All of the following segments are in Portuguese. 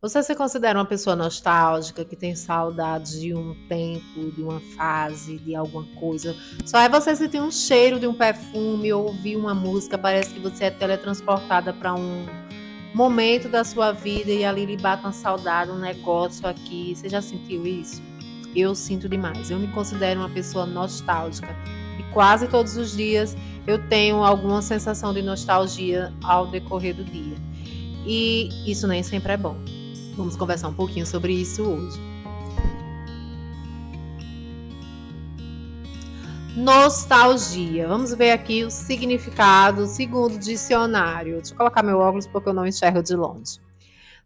Você se considera uma pessoa nostálgica, que tem saudade de um tempo, de uma fase, de alguma coisa? Só é você sentir um cheiro de um perfume ou ouvir uma música, parece que você é teletransportada para um momento da sua vida e ali lhe bate uma saudade, um negócio aqui. Você já sentiu isso? Eu sinto demais. Eu me considero uma pessoa nostálgica e quase todos os dias eu tenho alguma sensação de nostalgia ao decorrer do dia. E isso nem sempre é bom. Vamos conversar um pouquinho sobre isso hoje. Nostalgia. Vamos ver aqui o significado segundo o dicionário. Deixa eu colocar meu óculos porque eu não enxergo de longe.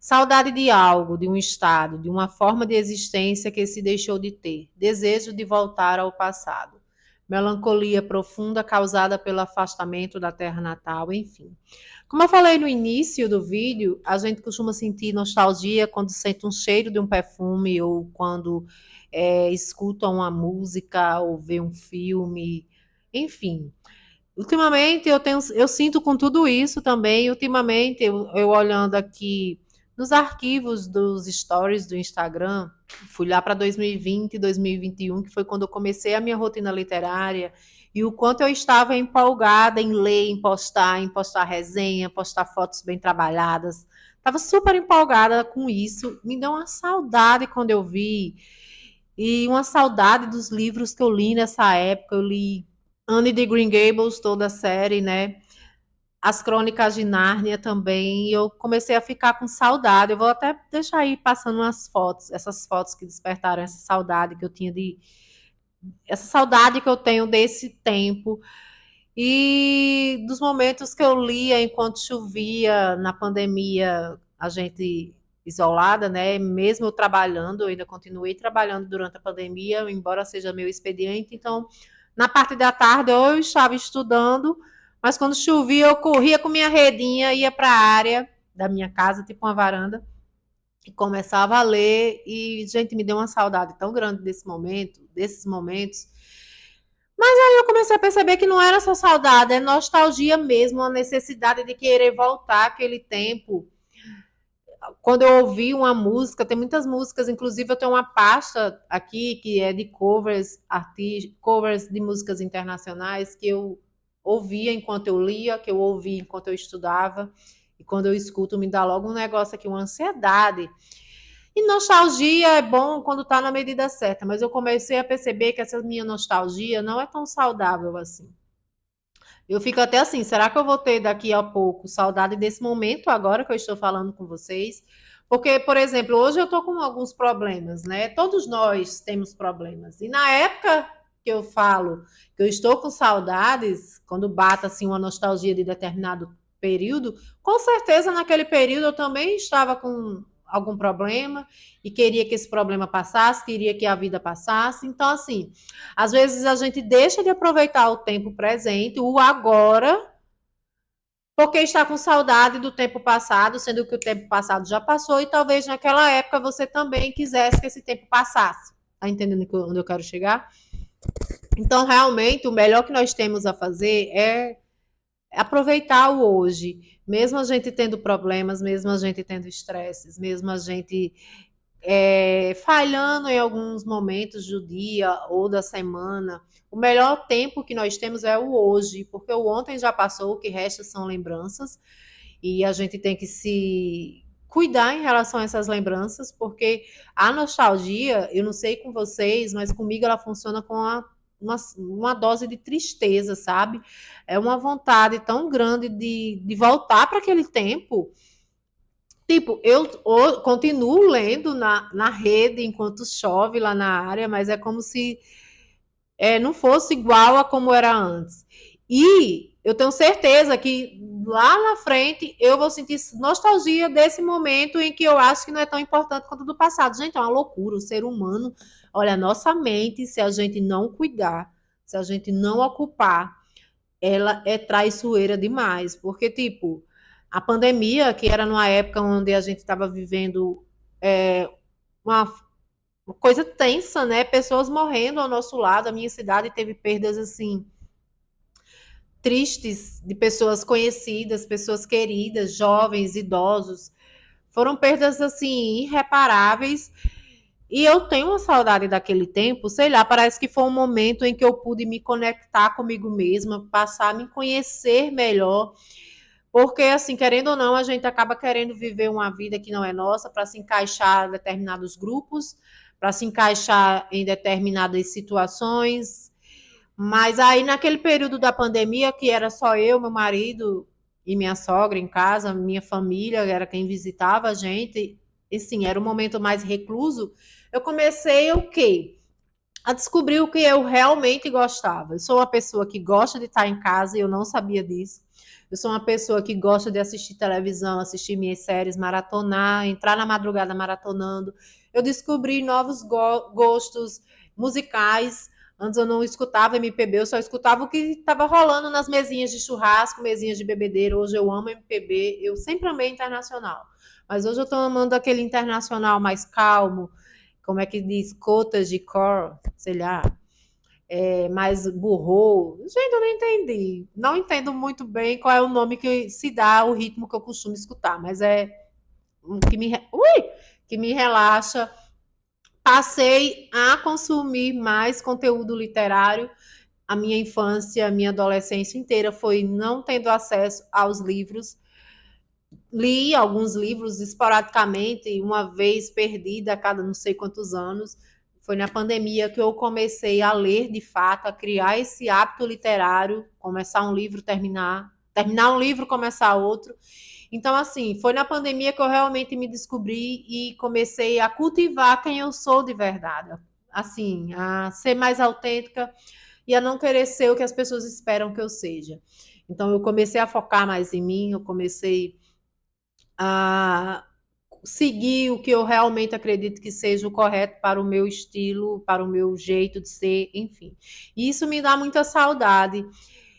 Saudade de algo, de um estado, de uma forma de existência que se deixou de ter. Desejo de voltar ao passado. Melancolia profunda causada pelo afastamento da terra natal, enfim. Como eu falei no início do vídeo, a gente costuma sentir nostalgia quando sente um cheiro de um perfume ou quando escuta uma música ou vê um filme, enfim. Ultimamente eu sinto com tudo isso também. Ultimamente eu olhando aqui nos arquivos dos stories do Instagram, fui lá para 2020 e 2021, que foi quando eu comecei a minha rotina literária, e o quanto eu estava empolgada em ler, em postar resenha, postar fotos bem trabalhadas. Estava super empolgada com isso. Me deu uma saudade quando eu vi. E uma saudade dos livros que eu li nessa época. Eu li Anne de Green Gables, toda a série, né? As Crônicas de Nárnia também. E eu comecei a ficar com saudade. Eu vou até deixar aí passando umas fotos, essas fotos que despertaram essa saudade que eu tinha de. Essa saudade que eu tenho desse tempo. E dos momentos que eu lia enquanto chovia na pandemia, a gente isolada, né? Mesmo eu trabalhando, eu ainda continuei trabalhando durante a pandemia, embora seja meu expediente. Então, na parte da tarde, eu estava estudando, mas quando chovia, eu corria com minha redinha, ia para a área da minha casa, tipo uma varanda, e começava a ler. E, gente, me deu uma saudade tão grande desse momento, desses momentos. Eu comecei a perceber que não era só saudade, é nostalgia mesmo, a necessidade de querer voltar àquele tempo. Quando eu ouvi uma música, tem muitas músicas, inclusive eu tenho uma pasta aqui que é de covers de músicas internacionais que eu ouvia enquanto eu lia, que eu ouvia enquanto eu estudava, e quando eu escuto me dá logo um negócio aqui, uma ansiedade. E nostalgia é bom quando está na medida certa, mas eu comecei a perceber que essa minha nostalgia não é tão saudável assim. Eu fico até assim, será que eu vou ter daqui a pouco saudade desse momento agora que eu estou falando com vocês? Porque, por exemplo, hoje eu estou com alguns problemas, né? Todos nós temos problemas. E na época que eu falo que eu estou com saudades, quando bate assim uma nostalgia de determinado período, com certeza naquele período eu também estava com algum problema e queria que esse problema passasse, queria que a vida passasse. Então, assim, às vezes a gente deixa de aproveitar o tempo presente, o agora, porque está com saudade do tempo passado, sendo que o tempo passado já passou e talvez naquela época você também quisesse que esse tempo passasse. Tá entendendo onde eu quero chegar? Então, realmente, o melhor que nós temos a fazer é aproveitar o hoje, mesmo a gente tendo problemas, mesmo a gente tendo estresses, mesmo a gente falhando em alguns momentos do dia ou da semana. O melhor tempo que nós temos é o hoje, porque o ontem já passou, o que resta são lembranças, e a gente tem que se cuidar em relação a essas lembranças, porque a nostalgia, eu não sei com vocês, mas comigo ela funciona com uma dose de tristeza, sabe? É uma vontade tão grande de voltar para aquele tempo. Tipo, continuo lendo na rede enquanto chove lá na área, mas é como se não fosse igual a como era antes. E eu tenho certeza que lá na frente eu vou sentir nostalgia desse momento em que eu acho que não é tão importante quanto do passado. Gente, é uma loucura. O ser humano, olha, a nossa mente, se a gente não cuidar, se a gente não ocupar, ela é traiçoeira demais. Porque, tipo, a pandemia, que era numa época onde a gente estava vivendo é, uma coisa tensa, né? Pessoas morrendo ao nosso lado. A minha cidade teve perdas assim tristes de pessoas conhecidas, pessoas queridas, jovens, idosos. Foram perdas assim irreparáveis. E eu tenho uma saudade daquele tempo, sei lá, parece que foi um momento em que eu pude me conectar comigo mesma, passar a me conhecer melhor. Porque, assim, querendo ou não, a gente acaba querendo viver uma vida que não é nossa para se encaixar em determinados grupos, para se encaixar em determinadas situações. Mas aí, naquele período da pandemia, que era só eu, meu marido e minha sogra em casa, minha família era quem visitava a gente, e sim, era um momento mais recluso, eu comecei o quê? A descobrir o que eu realmente gostava. Eu sou uma pessoa que gosta de estar em casa e eu não sabia disso. Eu sou uma pessoa que gosta de assistir televisão, assistir minhas séries, maratonar, entrar na madrugada maratonando. Eu descobri novos gostos musicais. Antes eu não escutava MPB, eu só escutava o que estava rolando nas mesinhas de churrasco, mesinhas de bebedeira. Hoje eu amo MPB, eu sempre amei internacional. Mas hoje eu estou amando aquele internacional mais calmo, como é que diz, cotas de cor, sei lá, mais burro. Gente, eu não entendi. Não entendo muito bem qual é o nome que se dá, o ritmo que eu costumo escutar, mas é que me relaxa. Passei a consumir mais conteúdo literário. A minha infância, a minha adolescência inteira foi não tendo acesso aos livros. Li alguns livros esporadicamente, uma vez perdida a cada não sei quantos anos. Foi na pandemia que eu comecei a ler de fato, a criar esse hábito literário, começar um livro, terminar um livro, começar outro. Então, assim, foi na pandemia que eu realmente me descobri e comecei a cultivar quem eu sou de verdade. Assim, a ser mais autêntica e a não querer ser o que as pessoas esperam que eu seja. Então, eu comecei a focar mais em mim, eu comecei a seguir o que eu realmente acredito que seja o correto para o meu estilo, para o meu jeito de ser, enfim. E isso me dá muita saudade.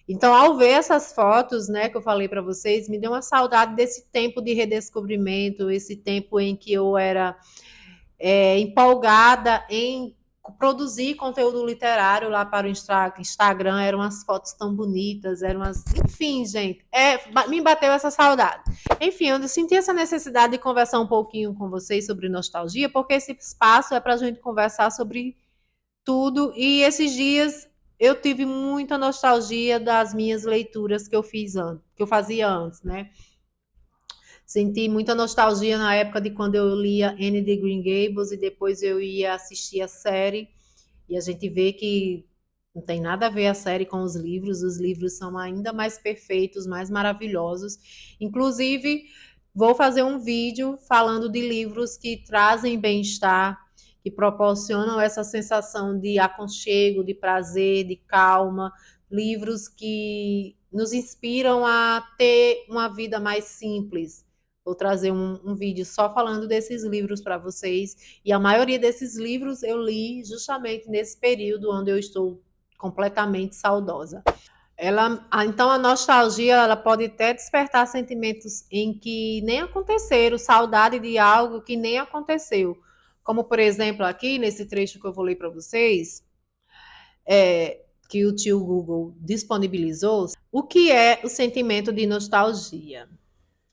Então, ao ver essas fotos, né, que eu falei para vocês, me deu uma saudade desse tempo de redescobrimento, esse tempo em que eu era empolgada em produzir conteúdo literário lá para o Instagram, eram umas fotos tão bonitas, eram umas. Enfim, gente, me bateu essa saudade. Enfim, eu senti essa necessidade de conversar um pouquinho com vocês sobre nostalgia, porque esse espaço é para a gente conversar sobre tudo. E esses dias eu tive muita nostalgia das minhas leituras que eu fiz antes, que eu fazia antes, né? Senti muita nostalgia na época de quando eu lia Anne de Green Gables e depois eu ia assistir a série. E a gente vê que não tem nada a ver a série com os livros são ainda mais perfeitos, mais maravilhosos. Inclusive, vou fazer um vídeo falando de livros que trazem bem-estar, que proporcionam essa sensação de aconchego, de prazer, de calma, livros que nos inspiram a ter uma vida mais simples. Vou trazer um vídeo só falando desses livros para vocês. E a maioria desses livros eu li justamente nesse período onde eu estou completamente saudosa. Então a nostalgia ela pode até despertar sentimentos em que nem aconteceram, saudade de algo que nem aconteceu. Como, por exemplo, aqui nesse trecho que eu vou ler para vocês, que o tio Google disponibilizou, o que é o sentimento de nostalgia?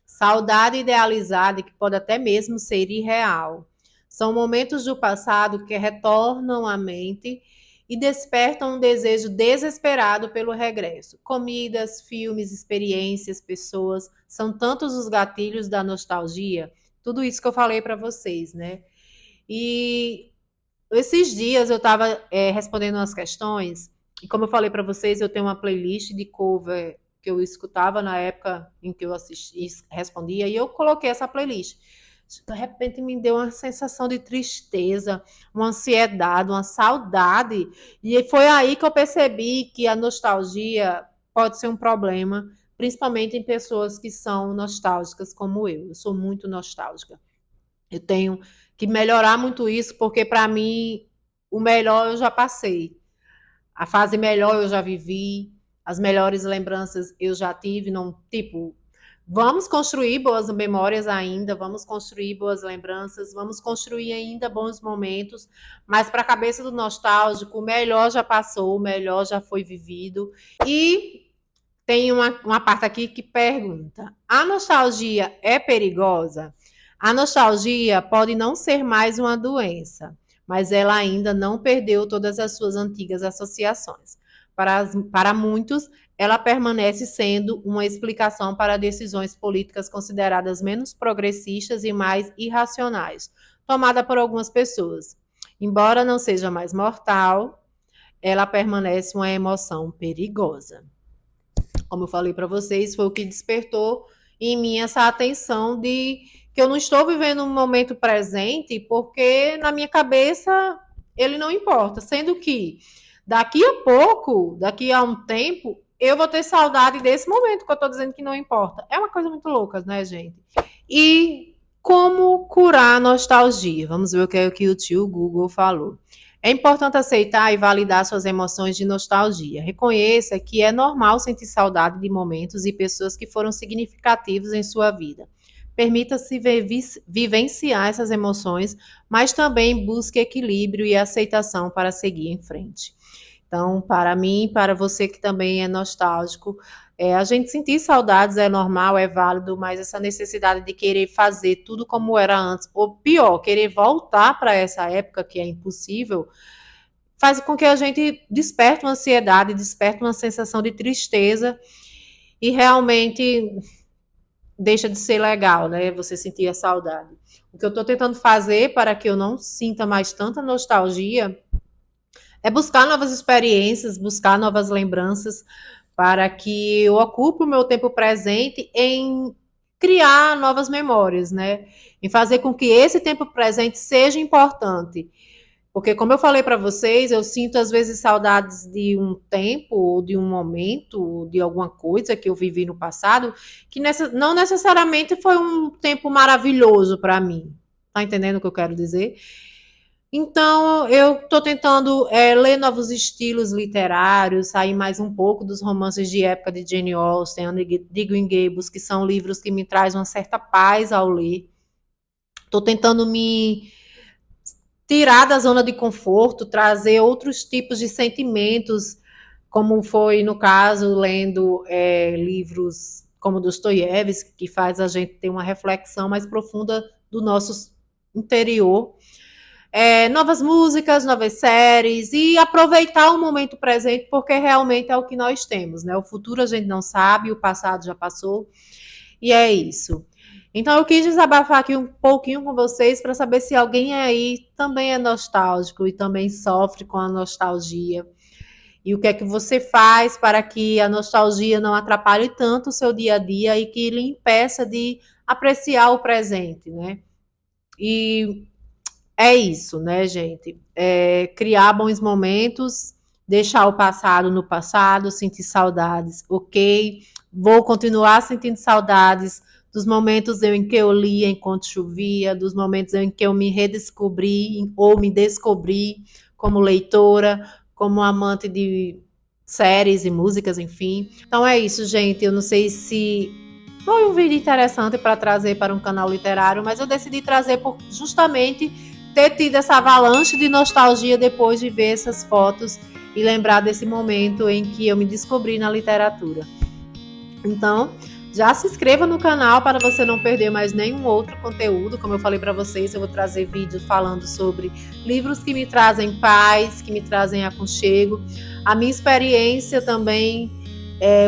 Saudade idealizada que pode até mesmo ser irreal. São momentos do passado que retornam à mente e despertam um desejo desesperado pelo regresso. Comidas, filmes, experiências, pessoas, são tantos os gatilhos da nostalgia. Tudo isso que eu falei para vocês, né? E esses dias eu estava respondendo umas questões, e como eu falei para vocês, eu tenho uma playlist de cover que eu escutava na época em que eu respondia, e eu coloquei essa playlist. De repente me deu uma sensação de tristeza, uma ansiedade, uma saudade. E foi aí que eu percebi que a nostalgia pode ser um problema, principalmente em pessoas que são nostálgicas como eu. Eu sou muito nostálgica. Eu tenho que melhorar muito isso, porque para mim o melhor eu já passei. A fase melhor eu já vivi, as melhores lembranças eu já tive, não, tipo, vamos construir boas memórias ainda, vamos construir boas lembranças, vamos construir ainda bons momentos, mas para a cabeça do nostálgico, o melhor já passou, o melhor já foi vivido. E tem uma parte aqui que pergunta: a nostalgia é perigosa? A nostalgia pode não ser mais uma doença, mas ela ainda não perdeu todas as suas antigas associações. Para muitos, ela permanece sendo uma explicação para decisões políticas consideradas menos progressistas e mais irracionais, tomada por algumas pessoas. Embora não seja mais mortal, ela permanece uma emoção perigosa. Como eu falei para vocês, foi o que despertou em mim essa atenção de que eu não estou vivendo um momento presente, porque na minha cabeça ele não importa, sendo que daqui a pouco, daqui a um tempo, eu vou ter saudade desse momento que eu estou dizendo que não importa. É uma coisa muito louca, né, gente? E como curar a nostalgia? Vamos ver o que é que o tio Google falou. É importante aceitar e validar suas emoções de nostalgia. Reconheça que é normal sentir saudade de momentos e pessoas que foram significativos em sua vida. Permita-se vivenciar essas emoções, mas também busque equilíbrio e aceitação para seguir em frente. Então, para mim, para você que também é nostálgico, a gente sentir saudades é normal, é válido, mas essa necessidade de querer fazer tudo como era antes, ou pior, querer voltar para essa época que é impossível, faz com que a gente desperte uma ansiedade, desperte uma sensação de tristeza e realmente deixa de ser legal, né? Você sentir a saudade. O que eu estou tentando fazer para que eu não sinta mais tanta nostalgia é buscar novas experiências, buscar novas lembranças, para que eu ocupe o meu tempo presente em criar novas memórias, né? Em fazer com que esse tempo presente seja importante. Porque, como eu falei para vocês, eu sinto às vezes saudades de um tempo, ou de um momento, de alguma coisa que eu vivi no passado, que não necessariamente foi um tempo maravilhoso para mim. Tá entendendo o que eu quero dizer? Então, eu estou tentando ler novos estilos literários, sair mais um pouco dos romances de época de Jane Austen, de Green Gables, que são livros que me trazem uma certa paz ao ler. Estou tentando me tirar da zona de conforto, trazer outros tipos de sentimentos, como foi no caso lendo livros como Dostoiévski, que faz a gente ter uma reflexão mais profunda do nosso interior. Novas músicas, novas séries e aproveitar o momento presente, porque realmente é o que nós temos, né? O futuro a gente não sabe, o passado já passou, e é isso. Então eu quis desabafar aqui um pouquinho com vocês para saber se alguém aí também é nostálgico e também sofre com a nostalgia. E o que é que você faz para que a nostalgia não atrapalhe tanto o seu dia a dia e que lhe impeça de apreciar o presente, né? E é isso, né, gente? Criar bons momentos, deixar o passado no passado, sentir saudades, ok? Vou continuar sentindo saudades dos momentos em que eu lia enquanto chovia, dos momentos em que eu me redescobri ou me descobri como leitora, como amante de séries e músicas, enfim. Então é isso, gente. Eu não sei se foi um vídeo interessante para trazer para um canal literário, mas eu decidi trazer por justamente ter tido essa avalanche de nostalgia depois de ver essas fotos e lembrar desse momento em que eu me descobri na literatura. Então, já se inscreva no canal para você não perder mais nenhum outro conteúdo. Como eu falei para vocês, eu vou trazer vídeos falando sobre livros que me trazem paz, que me trazem aconchego. A minha experiência também,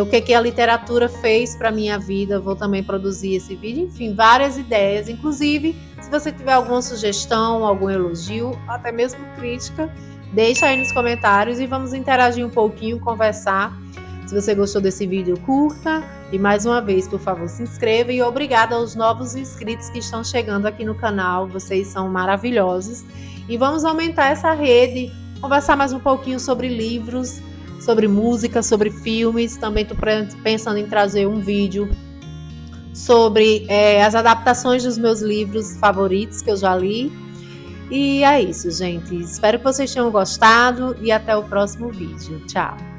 o que a literatura fez para a minha vida. Vou também produzir esse vídeo. Enfim, várias ideias. Inclusive, se você tiver alguma sugestão, algum elogio, até mesmo crítica, deixa aí nos comentários e vamos interagir um pouquinho, conversar. Se você gostou desse vídeo, curta. E mais uma vez, por favor, se inscreva. E obrigada aos novos inscritos que estão chegando aqui no canal. Vocês são maravilhosos. E vamos aumentar essa rede, conversar mais um pouquinho sobre livros, sobre música, sobre filmes. Também estou pensando em trazer um vídeo sobre as adaptações dos meus livros favoritos que eu já li. E é isso, gente. Espero que vocês tenham gostado e até o próximo vídeo. Tchau!